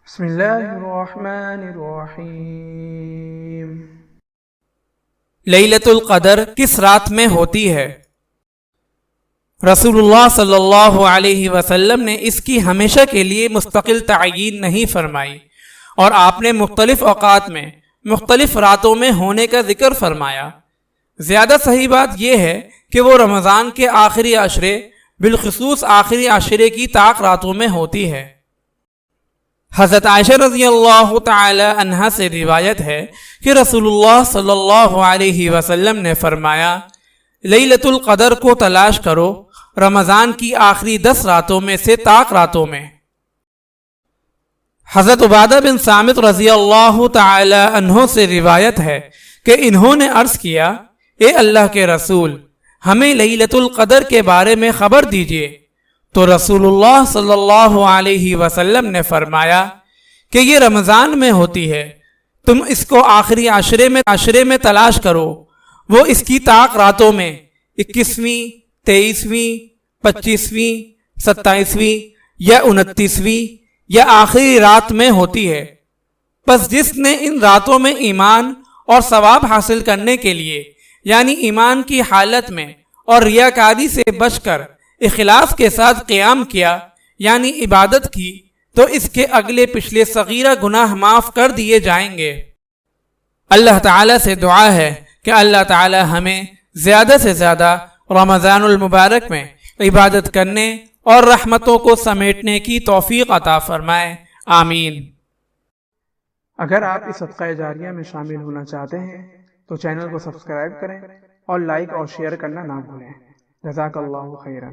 بسم اللہ الرحمن الرحیم۔ لیلۃ القدر کس رات میں ہوتی ہے؟ رسول اللہ صلی اللہ علیہ وسلم نے اس کی ہمیشہ کے لیے مستقل تعیین نہیں فرمائی، اور آپ نے مختلف اوقات میں مختلف راتوں میں ہونے کا ذکر فرمایا۔ زیادہ صحیح بات یہ ہے کہ وہ رمضان کے آخری عشرے، بالخصوص آخری عشرے کی طاق راتوں میں ہوتی ہے۔ حضرت عائشہ رضی اللہ تعالی عنہا سے روایت ہے کہ رسول اللہ صلی اللہ علیہ وسلم نے فرمایا، لیلۃ القدر کو تلاش کرو رمضان کی آخری 10 راتوں میں سے طاق راتوں میں۔ حضرت عبادہ بن صامت رضی اللہ تعالی عنہ سے روایت ہے کہ انہوں نے عرض کیا، اے اللہ کے رسول، ہمیں لیلۃ القدر کے بارے میں خبر دیجیے۔ تو رسول اللہ صلی اللہ علیہ وسلم نے فرمایا کہ یہ رمضان میں ہوتی ہے، تم اس کو آخری عشرے میں تلاش کرو۔ وہ اس کی طاق راتوں میں 21ویں، 23ویں، 25ویں، 27ویں یا 29ویں یا آخری رات میں ہوتی ہے۔ پس جس نے ان راتوں میں ایمان اور ثواب حاصل کرنے کے لیے، یعنی ایمان کی حالت میں اور ریاکاری سے بچ کر اخلاص کے ساتھ قیام کیا، یعنی عبادت کی، تو اس کے اگلے پچھلے صغیرہ گناہ معاف کر دیے جائیں گے۔ اللہ تعالیٰ سے دعا ہے کہ اللہ تعالیٰ ہمیں زیادہ سے زیادہ رمضان المبارک میں عبادت کرنے اور رحمتوں کو سمیٹنے کی توفیق عطا فرمائے، آمین۔ اگر آپ اس صدقہ جاریہ میں شامل ہونا چاہتے ہیں تو چینل کو سبسکرائب کریں اور لائک اور شیئر کرنا نہ بھولیں۔ جزاک اللہ خیرا۔